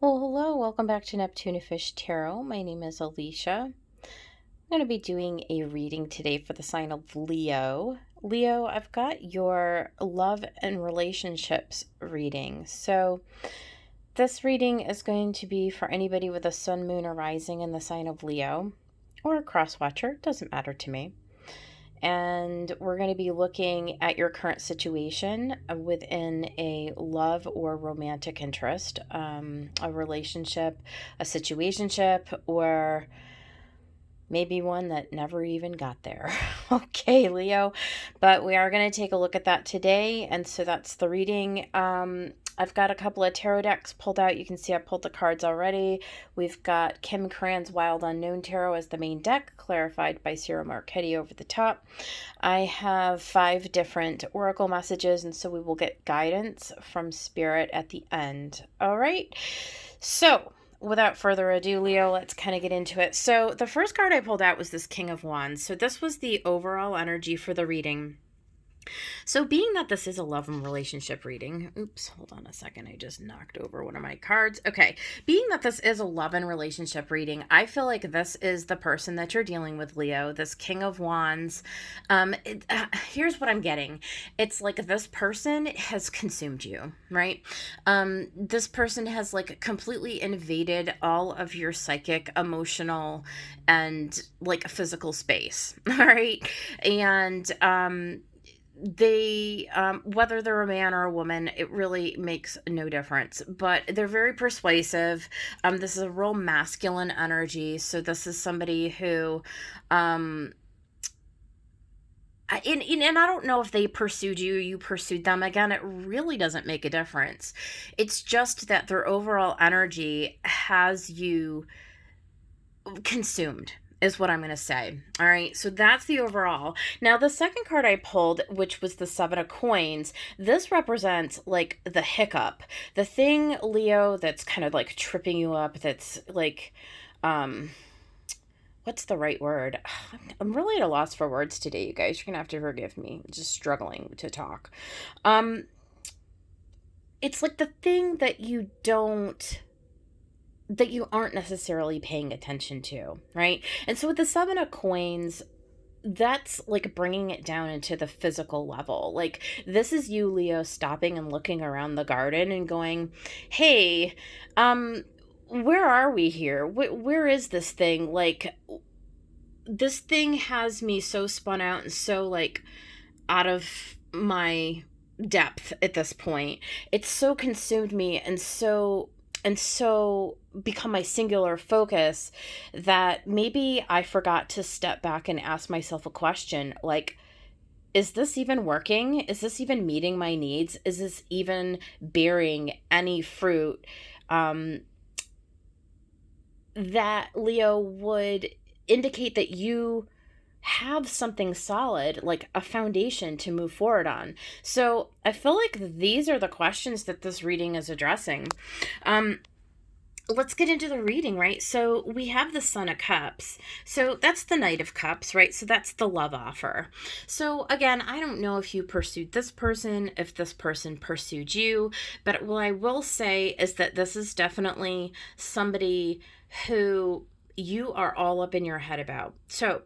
Well, hello, welcome back to Neptune Fish Tarot. My name is Alicia. I'm going to be doing a reading today for the sign of Leo. Leo, I've got your love and relationships reading. So, this reading is going to be for anybody with a sun, moon, or rising in the sign of Leo, or a cross watcher, doesn't matter to me. And we're going to be looking at your current situation within a love or romantic interest, a relationship, a situationship, or maybe one that never even got there. Okay, Leo, but we are going to take a look at that today. And so that's the reading. I've got a couple of tarot decks pulled out. You can see I pulled the cards already. We've got Kim Krans' Wild Unknown Tarot as the main deck, clarified by Ciro Marchetti over the top. I have 5 different oracle messages, and so we will get guidance from Spirit at the end. All right. So, without further ado, Leo, let's kind of get into it. So, the first card I pulled out was this King of Wands. So, this was the overall energy for the reading. So, being that this is a love and relationship reading, oops, hold on a second, I just knocked over one of my cards. Okay, being that this is a love and relationship reading, I feel like this is the person that you're dealing with, Leo, this King of Wands. Here's what I'm getting. It's like this person has consumed you, right? This person has like completely invaded all of your psychic, emotional, and like physical space, all right? And, they whether they're a man or a woman, it really makes no difference, but they're very persuasive. This is a real masculine energy, so this is somebody who and I don't know if they pursued you, you pursued them. Again, it really doesn't make a difference. It's just that their overall energy has you consumed, is what I'm going to say. All right, so that's the overall. Now, the second card I pulled, which was the 7 of Coins, this represents like the hiccup, the thing, Leo, that's kind of like tripping you up, that's like, what's the right word? I'm really at a loss for words today, you guys. You're going to have to forgive me. I'm just struggling to talk. It's like the thing that you aren't necessarily paying attention to, right? And so with the 7 of Coins, that's like bringing it down into the physical level. Like, this is you, Leo, stopping and looking around the garden and going, hey, where are we here? Where is this thing? Like, this thing has me so spun out and so like out of my depth at this point. It's so consumed me and so become my singular focus that maybe I forgot to step back and ask myself a question like, is this even working? Is this even meeting my needs? Is this even bearing any fruit that, Leo, would indicate that you have something solid, like a foundation to move forward on? So I feel like these are the questions that this reading is addressing. Let's get into the reading, right? So we have the Son of Cups. So that's the Knight of Cups, right? So that's the love offer. So again, I don't know if you pursued this person, if this person pursued you, but what I will say is that this is definitely somebody who you are all up in your head about. So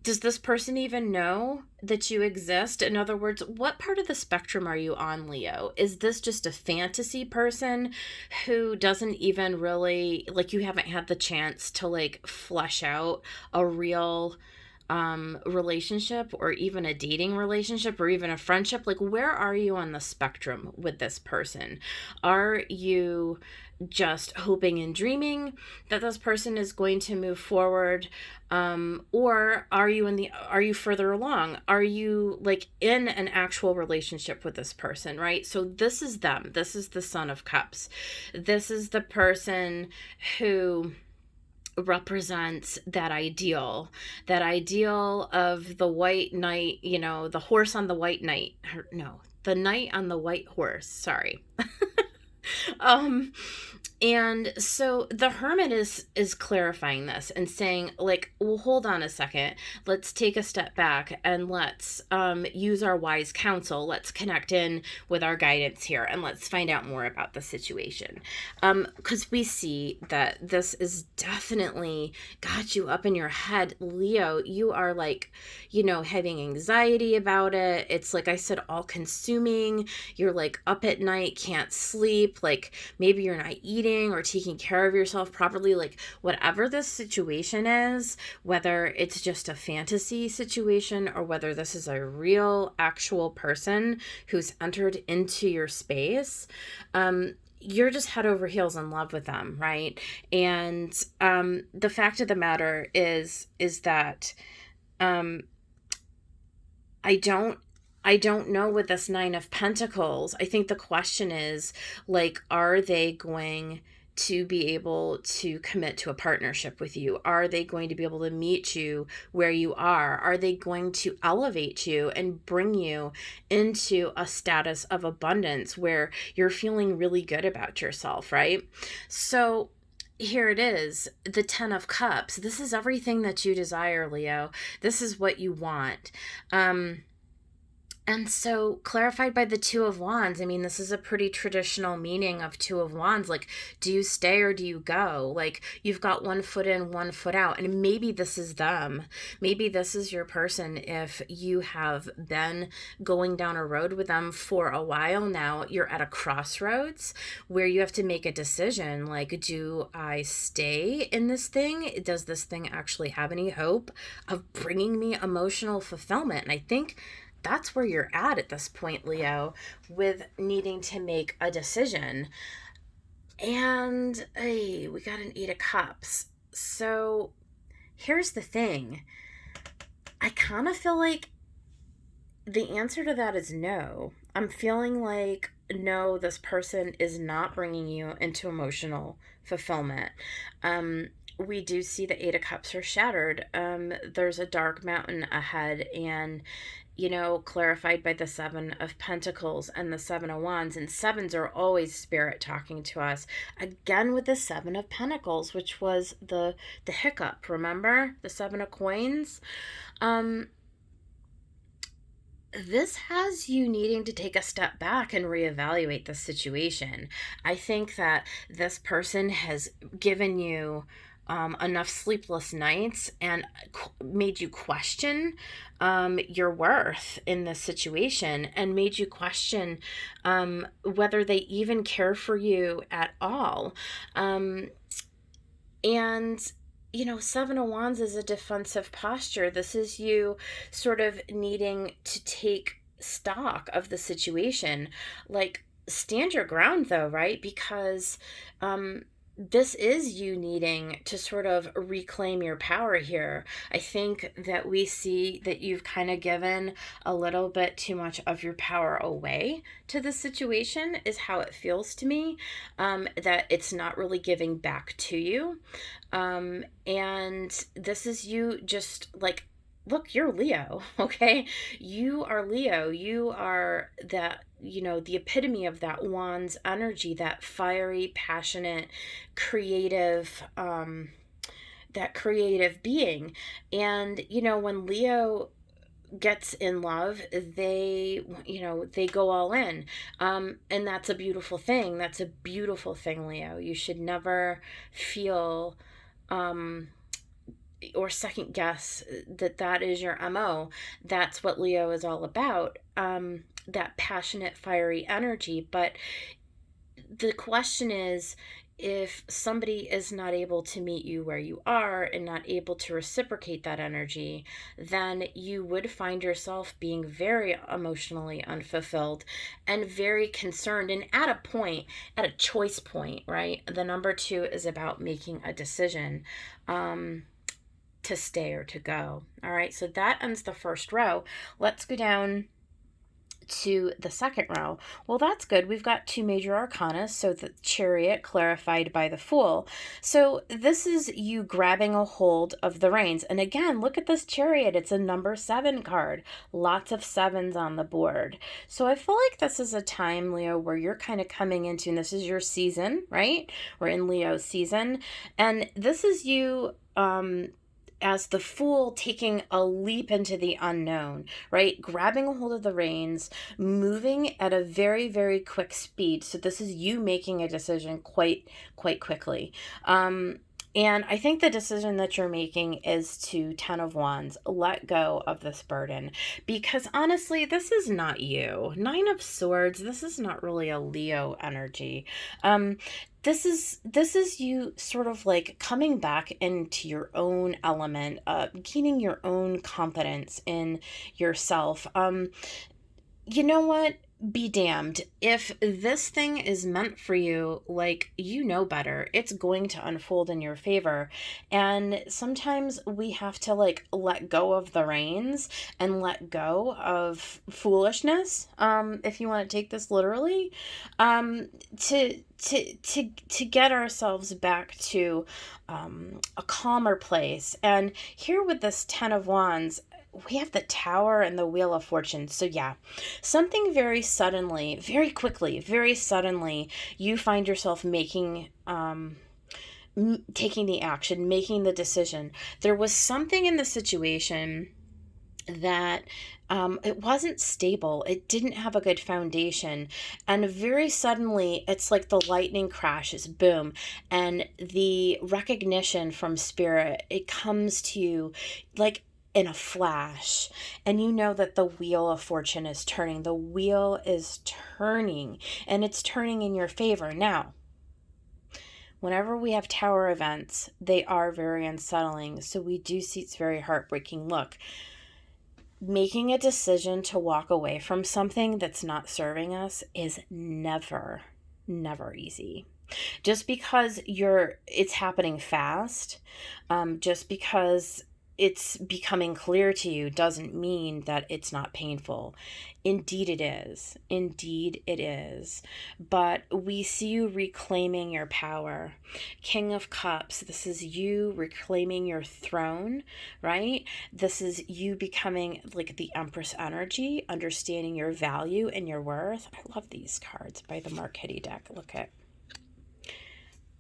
does this person even know that you exist? In other words, what part of the spectrum are you on, Leo? Is this just a fantasy person who doesn't even really, like, you haven't had the chance to like flesh out a real relationship, or even a dating relationship, or even a friendship? Like, where are you on the spectrum with this person? Are you just hoping and dreaming that this person is going to move forward, or are you further along? Are you like in an actual relationship with this person, right? So this is them. This is the Son of Cups. This is the person who represents that ideal of the white knight, the horse on the white knight. No, the knight on the white horse, sorry. And so the hermit is clarifying this and saying, like, well, hold on a second. Let's take a step back and let's use our wise counsel. Let's connect in with our guidance here and let's find out more about the situation. Because we see that this is definitely got you up in your head, Leo. You are like, having anxiety about it. It's like I said, all consuming. You're like up at night, can't sleep. Like maybe you're not eating or taking care of yourself properly, like whatever this situation is, whether it's just a fantasy situation or whether this is a real actual person who's entered into your space, you're just head over heels in love with them, right? And the fact of the matter is that I don't know with this Nine of Pentacles. I think the question is, like, are they going to be able to commit to a partnership with you? Are they going to be able to meet you where you are? Are they going to elevate you and bring you into a status of abundance where you're feeling really good about yourself, right? So here it is, the Ten of Cups. This is everything that you desire, Leo. This is what you want. And so clarified by the Two of Wands, I mean, this is a pretty traditional meaning of Two of Wands. Like, do you stay or do you go? Like, you've got one foot in, one foot out. And maybe this is them. Maybe this is your person. If you have been going down a road with them for a while now, you're at a crossroads where you have to make a decision. Like, do I stay in this thing? Does this thing actually have any hope of bringing me emotional fulfillment? And I think that's where you're at this point, Leo, with needing to make a decision. And hey, we got an Eight of Cups. So here's the thing. I kind of feel like the answer to that is no. I'm feeling like, no, this person is not bringing you into emotional fulfillment. We do see the Eight of Cups are shattered. There's a dark mountain ahead, and clarified by the Seven of Pentacles and the Seven of Wands. And sevens are always spirit talking to us. Again with the Seven of Pentacles, which was the hiccup, remember? The Seven of Coins. This has you needing to take a step back and reevaluate the situation. I think that this person has given you enough sleepless nights and made you question your worth in this situation, and made you question whether they even care for you at all. And Seven of Wands is a defensive posture. This is you sort of needing to take stock of the situation. Like, stand your ground though, right? Because this is you needing to sort of reclaim your power here. I think that we see that you've kind of given a little bit too much of your power away to the situation, is how it feels to me, that it's not really giving back to you. And this is you just like, look, you're Leo, okay? You are Leo. You are that, the epitome of that Wands energy, that fiery, passionate, creative, that creative being. And, when Leo gets in love, they go all in. And that's a beautiful thing. That's a beautiful thing, Leo. You should never feel, or second guess that is your MO. That's what Leo is all about. That passionate, fiery energy. But the question is, if somebody is not able to meet you where you are and not able to reciprocate that energy, then you would find yourself being very emotionally unfulfilled and very concerned, and at a choice point, right? The number 2 is about making a decision to stay or to go. All right, so that ends the first row. Let's go down to the second row. Well, that's good. We've got two major arcana, so the Chariot clarified by the Fool. So this is you grabbing a hold of the reins. And again, look at this Chariot. It's a number 7 card. Lots of 7s on the board. So I feel like this is a time, Leo, where you're kind of coming into, and this is your season, right? We're in Leo season. And this is you, as the Fool taking a leap into the unknown, right? Grabbing a hold of the reins, moving at a very, very quick speed. So this is you making a decision quite quickly. And I think the decision that you're making is to 10 of Wands, let go of this burden. Because honestly, this is not you. 9 of Swords, this is not really a Leo energy. This is you sort of like coming back into your own element, gaining your own confidence in yourself. You know what? Be damned. If this thing is meant for you, like, you know better, it's going to unfold in your favor. And sometimes we have to like let go of the reins and let go of foolishness, if you want to take this literally, to get ourselves back to a calmer place. And here with this 10 of Wands, we have the Tower and the Wheel of Fortune. So yeah, something very suddenly, very quickly, very suddenly, you find yourself making, taking the action, making the decision. There was something in the situation that it wasn't stable. It didn't have a good foundation. And very suddenly, it's like the lightning crashes, boom. And the recognition from Spirit, it comes to you like in a flash, and you know that the Wheel of Fortune is turning. The wheel is turning, and it's turning in your favor. Now, whenever we have Tower events, they are very unsettling. So we do see it's very heartbreaking. Look, making a decision to walk away from something that's not serving us is never easy. Just because it's happening fast, just because it's becoming clear to you doesn't mean that it's not painful. Indeed it is. Indeed it is. But we see you reclaiming your power. King of Cups, this is you reclaiming your throne, right? This is you becoming like the Empress energy, understanding your value and your worth. I love these cards by the Marchetti deck. Look at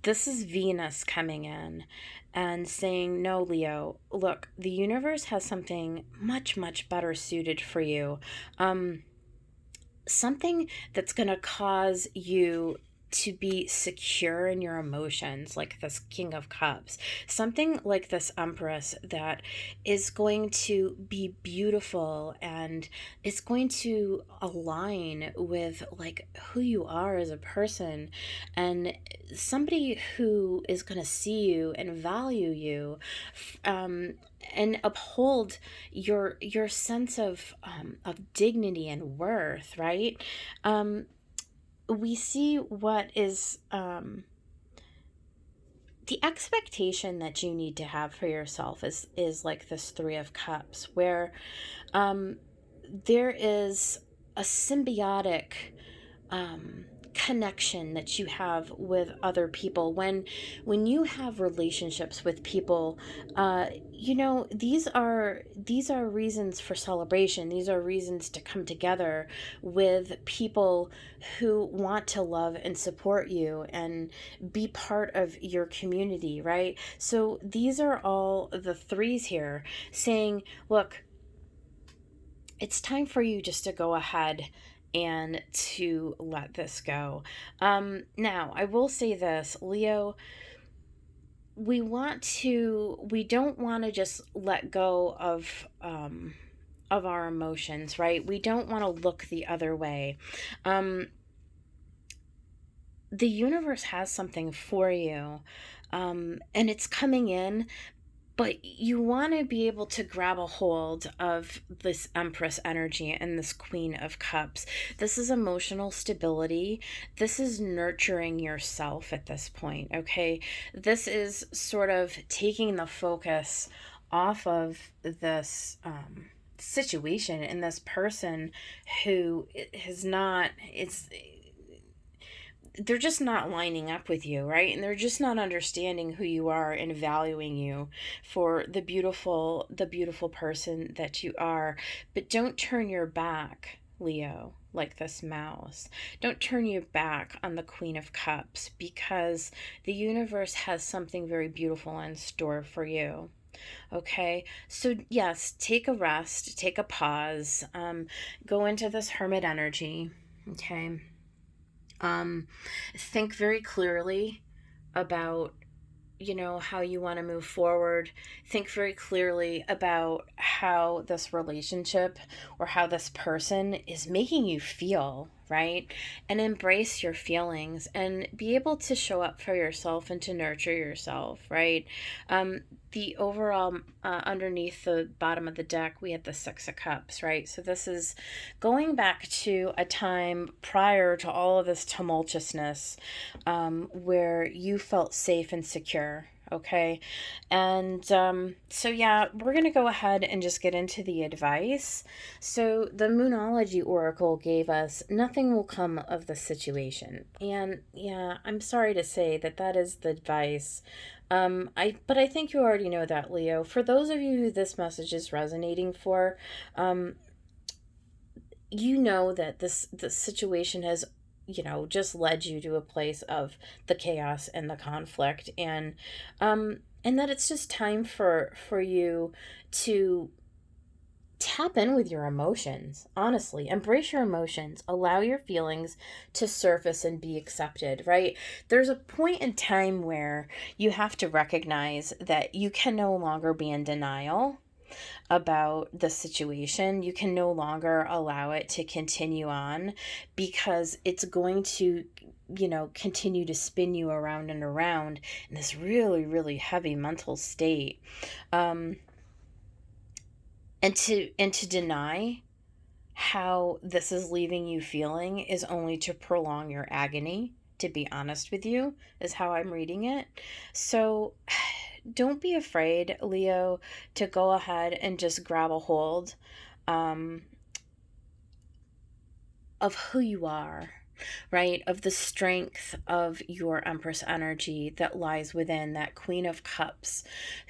this is Venus coming in and saying, no, Leo, look, the universe has something much better suited for you. Something that's going to cause you to be secure in your emotions, like this King of Cups. Something like this Empress that is going to be beautiful and it's going to align with like who you are as a person, and somebody who is going to see you and value you, and uphold your sense of dignity and worth, right? We see what is the expectation that you need to have for yourself is like this 3 of Cups, where there is a symbiotic connection that you have with other people. When you have relationships with people, you know, these are reasons for celebration. These are reasons to come together with people who want to love and support you and be part of your community, right? So these are all the 3s here saying, look, it's time for you just to go ahead and to let this go. Now, I will say this, Leo, we don't want to just let go of our emotions, right? We don't want to look the other way. The universe has something for you, and it's coming in, but you want to be able to grab a hold of this Empress energy and this Queen of Cups. This is emotional stability. This is nurturing yourself at this point, okay? This is sort of taking the focus off of this situation and this person who has not, they're just not lining up with you, right? And they're just not understanding who you are and valuing you for the beautiful person that you are. But don't turn your back, Leo, like this mouse. Don't turn your back on the Queen of Cups, because the universe has something very beautiful in store for you. Okay, so yes, take a rest, take a pause, go into this hermit energy. Okay, um, think very clearly about, how you want to move forward. Think very clearly about how this relationship or how this person is making you feel, right? And embrace your feelings and be able to show up for yourself and to nurture yourself, right? The overall, underneath the bottom of the deck, we had the Six of Cups, right? So this is going back to a time prior to all of this tumultuousness, where you felt safe and secure. Okay. And so, yeah, we're going to go ahead and just get into the advice. So, the Moonology Oracle gave us nothing will come of the situation. And yeah, I'm sorry to say that that is the advice. But I think you already know that, Leo. For those of you who this message is resonating for, um, you know that this situation has, just led you to a place of the chaos and the conflict, and that it's just time for you to tap in with your emotions. Honestly, embrace your emotions, allow your feelings to surface and be accepted, right? There's a point in time where you have to recognize that you can no longer be in denial about the situation. You can no longer allow it to continue on, because it's going to, continue to spin you around and around in this really, really heavy mental state. Um, and to deny how this is leaving you feeling is only to prolong your agony, to be honest with you, is how I'm reading it. So don't be afraid, Leo, to go ahead and just grab a hold, um, of who you are, right? Of the strength of your Empress energy that lies within that Queen of Cups,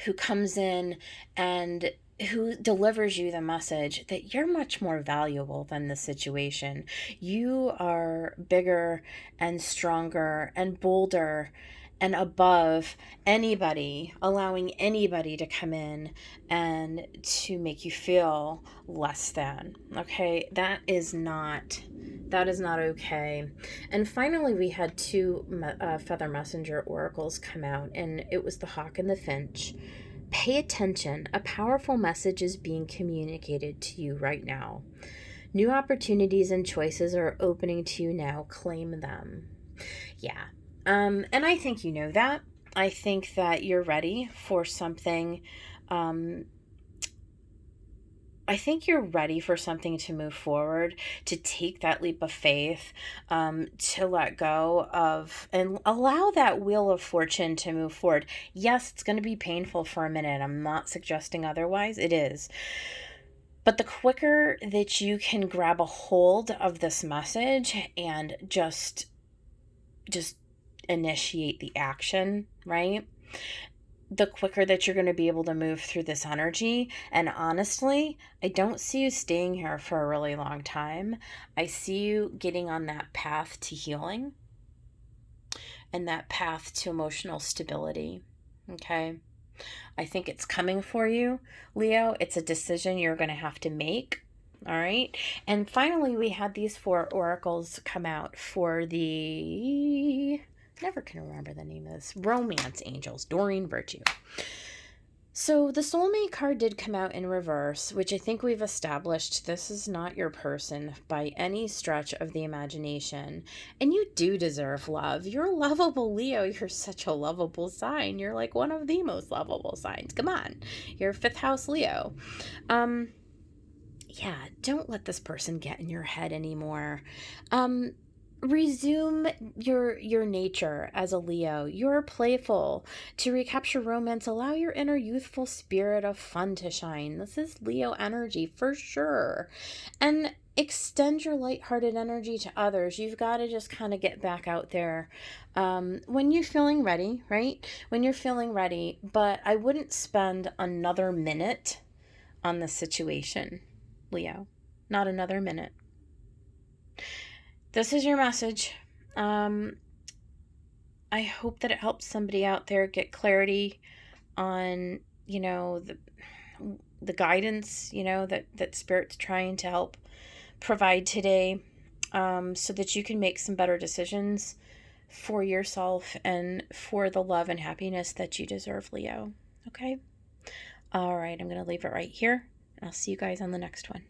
who comes in and who delivers you the message that you're much more valuable than the situation. You are bigger and stronger and bolder and above anybody, allowing anybody to come in and to make you feel less than. Okay, that is not okay. And finally, we had two feather messenger oracles come out, and it was the hawk and the finch. Pay attention. A powerful message is being communicated to you right now. New opportunities and choices are opening to you now. Claim them. Yeah. And I think you know that. I think that you're ready for something. Um, I think you're ready for something to move forward, to take that leap of faith, to let go of and allow that wheel of fortune to move forward. Yes, it's going to be painful for a minute. I'm not suggesting otherwise. It is. But the quicker that you can grab a hold of this message and just initiate the action, right? The quicker that you're going to be able to move through this energy. And honestly, I don't see you staying here for a really long time. I see you getting on that path to healing and that path to emotional stability. Okay. I think it's coming for you, Leo. It's a decision you're going to have to make. All right. And finally, we had these four oracles come out for the, never can remember the name of this, romance angels, Doreen Virtue. So the soulmate card did come out in reverse, which I think we've established this is not your person by any stretch of the imagination. And you do deserve love. You're lovable, Leo. You're such a lovable sign. You're like one of the most lovable signs. Come on. You're fifth house Leo. Yeah, don't let this person get in your head anymore. resume your nature as a Leo. You're playful. To recapture romance, allow your inner youthful spirit of fun to shine. This is Leo energy for sure. And extend your lighthearted energy to others. You've got to just kind of get back out there when you're feeling ready, right? When you're feeling ready. But I wouldn't spend another minute on the situation, Leo. Not another minute. This is your message. Um, I hope that it helps somebody out there get clarity on, the guidance, that Spirit's trying to help provide today, so that you can make some better decisions for yourself and for the love and happiness that you deserve, Leo. Okay? All right, I'm going to leave it right here. I'll see you guys on the next one.